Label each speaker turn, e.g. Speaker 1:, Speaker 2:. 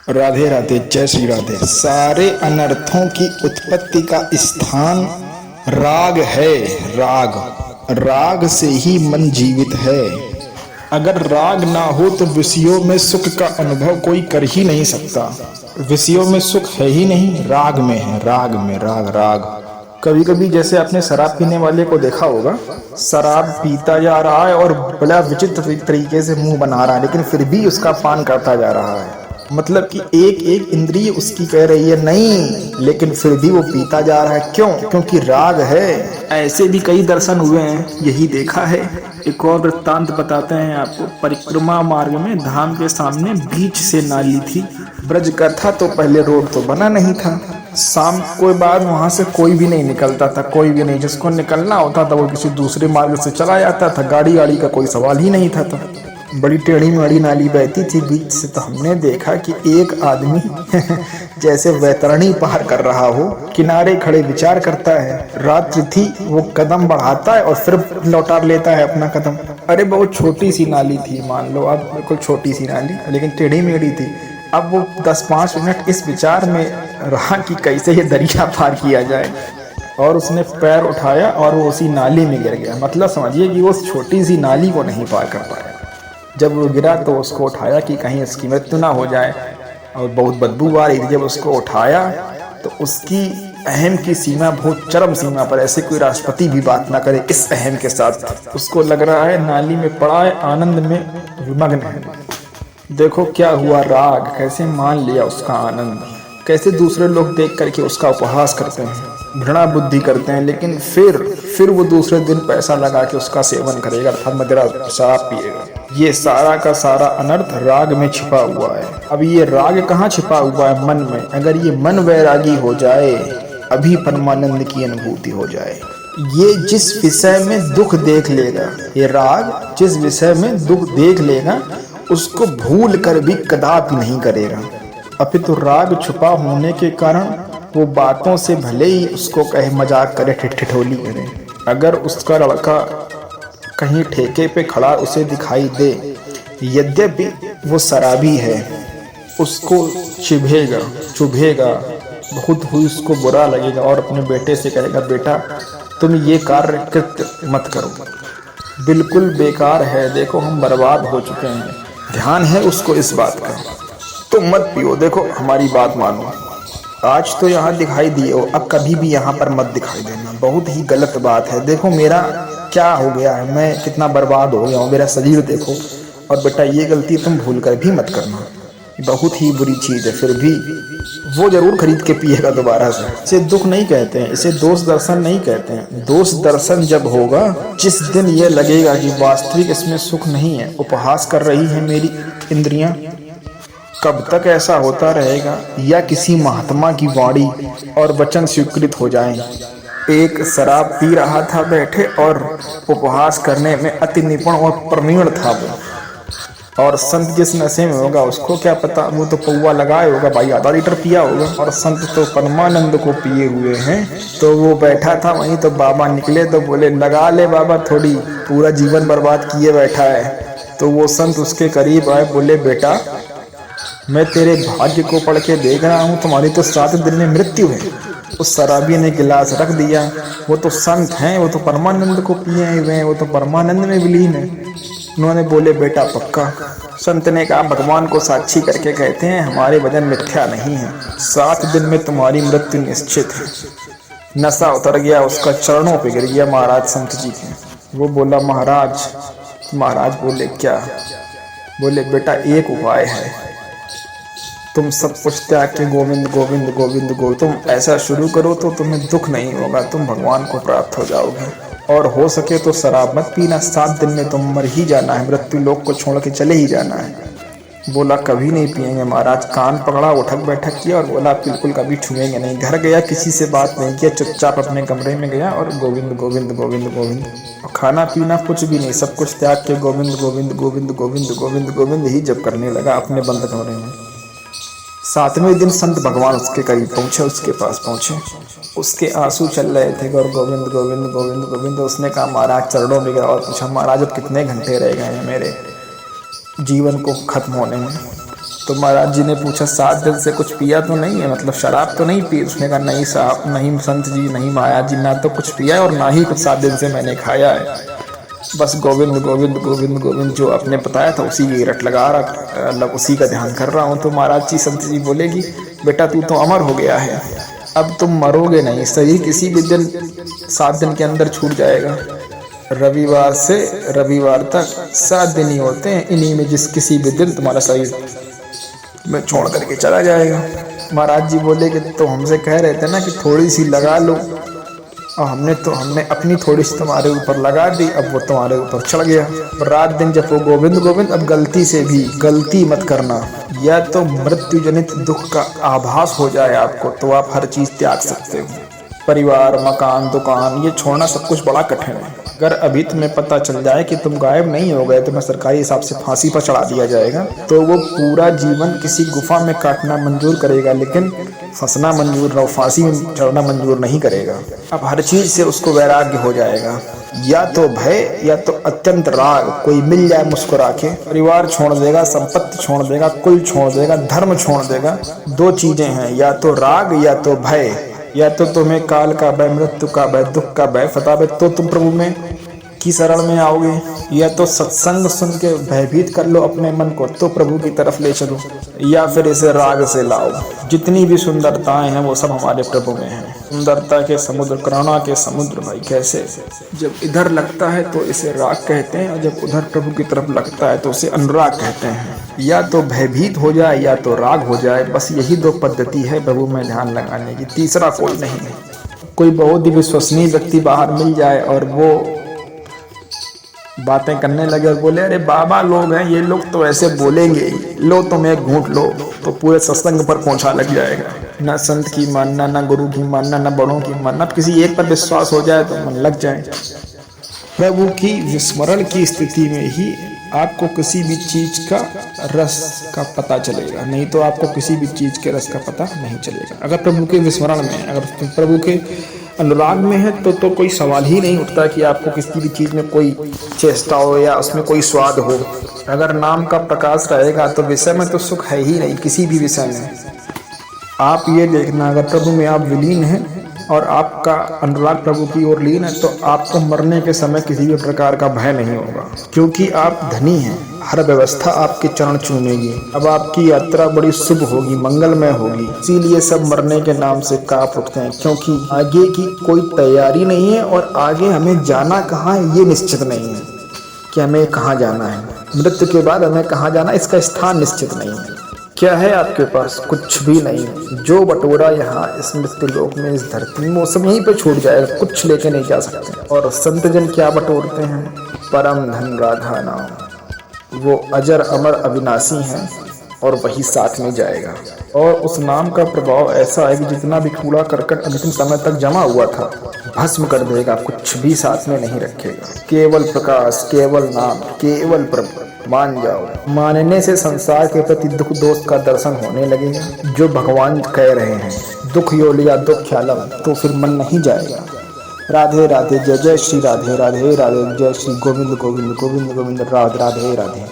Speaker 1: राधे राधे, जय श्री राधे। सारे अनर्थों की उत्पत्ति का स्थान राग है। राग, राग से ही मन जीवित है। अगर राग ना हो तो विषयों में सुख का अनुभव कोई कर ही नहीं सकता। विषयों में सुख है ही नहीं, राग में है। राग में, राग राग। कभी कभी जैसे आपने शराब पीने वाले को देखा होगा, शराब पीता जा रहा है और बड़ा विचित्र तरीके से मुंह बना रहा है, लेकिन फिर भी उसका पान करता जा रहा है। मतलब कि एक एक इंद्रिय उसकी कह रही है नहीं, लेकिन फिर भी वो पीता जा रहा है। क्यों? क्योंकि राग है। ऐसे भी कई दर्शन हुए हैं, यही देखा है। एक और वृत्तांत बताते हैं आपको। परिक्रमा मार्ग में धाम के सामने बीच से नाली थी। ब्रज का था तो पहले रोड तो बना नहीं था। शाम के बाद वहां से कोई भी नहीं निकलता था, कोई भी नहीं। जिसको निकलना होता था वो किसी दूसरे मार्ग से चला जाता था। गाड़ी वाड़ी का कोई सवाल ही नहीं था। बड़ी टेढ़ी मेढ़ी नाली बहती थी बीच से। तो हमने देखा कि एक आदमी जैसे वैतरणी पार कर रहा हो, किनारे खड़े विचार करता है। रात्रि थी, वो कदम बढ़ाता है और फिर लौटा लेता है अपना कदम। अरे बहुत छोटी सी नाली थी, मान लो आप, बिल्कुल छोटी सी नाली, लेकिन टेढ़ी मेढ़ी थी। अब वो 10-5 मिनट इस विचार में रहा कि कैसे ये दरिया पार किया जाए, और उसने पैर उठाया और वो उसी नाली में गिर गया। मतलब समझिए कि वो उस छोटी सी नाली को नहीं पार कर पाया। जब वो गिरा तो उसको उठाया कि कहीं इसकी मृत्यु ना हो जाए, और बहुत बदबू आ रही थी। जब उसको उठाया तो उसकी अहम की सीमा बहुत चरम सीमा पर, ऐसे कोई राष्ट्रपति भी बात ना करे इस अहम के साथ। उसको लग रहा है नाली में पड़ा है, आनंद में विमग्न है। देखो क्या हुआ, राग कैसे मान लिया उसका आनंद। कैसे दूसरे लोग देख करके उसका उपहास करते हैं, घृणा बुद्धि करते हैं, लेकिन फिर वो दूसरे दिन पैसा लगा के उसका सेवन करेगा, अर्थात मदिरा शराब पिएगा। ये सारा का सारा अनर्थ राग में छिपा हुआ है। अब ये राग कहाँ छिपा हुआ है? मन में। अगर ये मन वैरागी हो जाए, अभी परमानंद की अनुभूति हो जाए। ये जिस विषय में दुख देख लेगा, ये राग जिस विषय में दुख देख लेगा, उसको भूल कर भी कदापि नहीं करेगा। अपितु राग छुपा होने के कारण वो बातों से भले ही उसको कहे, मजाक करे, ठिठोली करे, अगर उसका लड़का कहीं ठेके पे खड़ा उसे दिखाई दे, यद्यपि वो शराबी है, उसको चुभेगा, बहुत ही उसको बुरा लगेगा, और अपने बेटे से कहेगा, बेटा तुम ये कार्य कृत्य मत करो, बिल्कुल बेकार है। देखो हम बर्बाद हो चुके हैं। ध्यान है उसको इस बात का। तुम मत पियो, देखो हमारी बात मानो। आज तो यहाँ दिखाई दिए हो, अब कभी भी यहाँ पर मत दिखाई देना। बहुत ही गलत बात है। देखो मेरा क्या हो गया है, मैं कितना बर्बाद हो गया हूँ, मेरा शरीर देखो। और बेटा ये गलती तुम भूल कर भी मत करना, बहुत ही बुरी चीज़ है। फिर भी वो जरूर खरीद के पिएगा दोबारा से। इसे दुख नहीं कहते हैं, इसे दोष दर्शन नहीं कहते हैं। दोष दर्शन जब होगा जिस दिन ये लगेगा कि वास्तविक इसमें सुख नहीं है, उपहास कर रही है मेरी इंद्रियां। कब तक ऐसा होता रहेगा? या किसी महात्मा की वाणी और वचन स्वीकृत हो जाएं। एक शराब पी रहा था बैठे, और उपहास करने में अति निपुण और प्रवीण था वो। और संत जिस नशे में होगा उसको क्या पता, वो तो पौवा लगाए होगा भाई, आधा लीटर पिया होगा। और संत तो परमानंद को पिए हुए हैं। तो वो बैठा था वहीं, तो बाबा निकले तो बोले, लगा ले बाबा थोड़ी, पूरा जीवन बर्बाद किए बैठा है। तो वो संत उसके करीब आए, बोले, बेटा मैं तेरे भाग्य को पढ़ के देख रहा हूँ, तुम्हारी तो 7 दिन में मृत्यु है। उस शराबी ने गिलास रख दिया। वो तो संत हैं, वो तो परमानंद को पिए हुए हैं, वो तो परमानंद में विलीन है। उन्होंने बोले, बेटा पक्का? संत ने कहा, भगवान को साक्षी करके कहते हैं हमारे वचन मिथ्या नहीं है, 7 दिन में तुम्हारी मृत्यु निश्चित है। नशा उतर गया उसका, चरणों पे गिर गया महाराज संत जी के। वो बोला, महाराज बोले, क्या? बोले, बेटा एक उपाय है, तुम सब कुछ त्याग के गोविंद गोविंद गोविंद गोविंद तुम ऐसा शुरू करो तो तुम्हें दुख नहीं होगा, तुम भगवान को प्राप्त हो जाओगे। और हो सके तो शराब मत पीना, 7 दिन में तुम मर ही जाना है, मृत्यु लोक को छोड़ के चले ही जाना है। बोला, कभी नहीं पिएंगे महाराज। कान पकड़ा, उठक बैठक किया और बोला, बिल्कुल कभी छुएंगे नहीं। घर गया, किसी से बात नहीं किया, चुपचाप अपने कमरे में गया और गोविंद गोविंद गोविंद गोविंद। और खाना पीना कुछ भी नहीं, सब कुछ त्याग के गोविंद गोविंद गोविंद गोविंद गोविंद गोविंद ही जब करने लगा अपने बंद कमरे में। 7वें दिन संत भगवान उसके करीब पहुंचे, उसके पास पहुंचे, उसके आंसू चल रहे थे, और गोविंद गोविंद गोविंद गोविंद। उसने कहा, महाराज चरणों में गया और पूछा, महाराज अब कितने घंटे रह गए हैं मेरे जीवन को खत्म होने में? तो महाराज जी ने पूछा 7 दिन से कुछ पिया तो नहीं है, मतलब शराब तो नहीं पी? उसने कहा नहीं साहब, नहीं संत जी, नहीं माया जी, ना तो कुछ पिया है और ना ही कुछ 7 दिन से मैंने खाया है। बस गोविंद गोविंद गोविंद गोविंद जो आपने बताया था उसी की रट लगा रहा, मतलब उसी का ध्यान कर रहा हूँ। तो महाराज जी संत जी बोलेगी बेटा तू तो अमर हो गया है, अब तुम मरोगे नहीं, शरीर किसी भी दिन 7 दिन के अंदर छूट जाएगा। रविवार से रविवार तक 7 दिन ही होते हैं, इन्हीं में जिस किसी भी दिन तुम्हारा शरीर में छोड़ करके चला जाएगा। महाराज जी बोले कि तो हमसे कह रहे थे ना कि थोड़ी सी लगा लो, और हमने अपनी थोड़ी सी तुम्हारे ऊपर लगा दी, अब वो तुम्हारे ऊपर चढ़ गया। रात दिन जपो गोविंद गोविंद। अब गलती से भी गलती मत करना, या तो मृत्यु जनित दुख का आभास हो जाए आपको तो आप हर चीज त्याग सकते हो। परिवार, मकान, दुकान, ये छोड़ना सब कुछ बड़ा कठिन है। अगर अभी तुम्हें पता चल जाए कि तुम गायब नहीं हो गए, तुम्हें सरकारी हिसाब से फांसी पर चढ़ा दिया जाएगा, तो वो पूरा जीवन किसी गुफा में काटना मंजूर करेगा, लेकिन फंसना मंजूर, फांसी में चढ़ना मंजूर नहीं करेगा। अब हर चीज से उसको वैराग्य हो जाएगा, या तो भय या तो अत्यंत राग। कोई मिल जाए मुस्कुरा के, परिवार छोड़ देगा, संपत्ति छोड़ देगा, कुल छोड़ देगा, धर्म छोड़ देगा। 2 चीजें हैं, या तो राग या तो भय। या तो तुम्हें काल का भय, मृत्यु का भय, दुख का भय फतावे तो तुम प्रभु में की शरण में आओगे, या तो सत्संग सुन के भयभीत कर लो अपने मन को तो प्रभु की तरफ ले चलो, या फिर इसे राग से लाओ। जितनी भी सुंदरताएं हैं वो सब हमारे प्रभु में हैं। सुंदरता के समुद्र, करुणा के समुद्र भाई, कैसे जब इधर लगता है तो इसे राग कहते हैं, और जब उधर प्रभु की तरफ लगता है तो उसे अनुराग कहते हैं। या तो भयभीत हो जाए या तो राग हो जाए, बस यही 2 पद्धति है प्रभु में ध्यान लगाने की, तीसरा कोई नहीं है। कोई बहुत ही विश्वसनीय व्यक्ति बाहर मिल जाए और वो बातें करने लगे और बोले अरे बाबा लोग हैं ये लोग तो ऐसे बोलेंगे, लो तुम एक घूंट लो, तो पूरे सत्संग पर पहुंचा लग जाएगा। ना संत की मानना, ना गुरु की मानना, ना बड़ों की मानना, किसी एक पर विश्वास हो जाए तो मन लग जाए। प्रभु की विस्मरण की स्थिति में ही आपको किसी भी चीज का रस का पता चलेगा, नहीं तो आपको किसी भी चीज के रस का पता नहीं चलेगा। अगर प्रभु के विस्मरण में, अगर प्रभु के अनुराग में है तो कोई सवाल ही नहीं उठता कि आपको किसी भी चीज में कोई चेष्टा हो या उसमें कोई स्वाद हो। अगर नाम का प्रकाश रहेगा तो विषय में तो सुख है ही नहीं, किसी भी विषय में। आप ये देखना, अगर प्रभु में आप विलीन हैं और आपका अनुराग प्रभु की ओर लीन है तो आपको मरने के समय किसी भी प्रकार का भय नहीं होगा, क्योंकि आप धनी हैं। हर व्यवस्था आपके चरण चूमेगी। अब आपकी यात्रा बड़ी शुभ होगी, मंगलमय होगी। इसीलिए सब मरने के नाम से कांप उठते हैं, क्योंकि आगे की कोई तैयारी नहीं है और आगे हमें जाना कहाँ है ये निश्चित नहीं है कि हमें कहाँ जाना है। मृत्यु के बाद हमें कहाँ जाना है इसका स्थान निश्चित नहीं है। क्या है आपके पास? कुछ भी नहीं। जो बटोरा यहाँ इस मृत्यु लोक में, इस धरती में, वो सब यहीं पे छूट जाएगा, कुछ लेके नहीं जा सकते। और संत जन क्या बटोरते हैं? परम धन राधा नाम। वो अजर अमर अविनाशी हैं और वही साथ में जाएगा। और उस नाम का प्रभाव ऐसा है कि जितना भी कूड़ा करकट अंतिम समय तक जमा हुआ था भस्म कर देगा, कुछ भी साथ में नहीं रखेगा। केवल प्रकाश, केवल नाम, केवल प्रभु। मान जाओ। मानने से संसार के प्रति दुख दोष का दर्शन होने लगेगा। जो भगवान कह रहे हैं दुख यो लिया दुख ख्यालम, तो फिर मन नहीं जाएगा। राधे राधे, जय जय श्री राधे राधे राधे, जय श्री गोविंद गोविंद गोविंद गोविंद, राधे राधे राधे।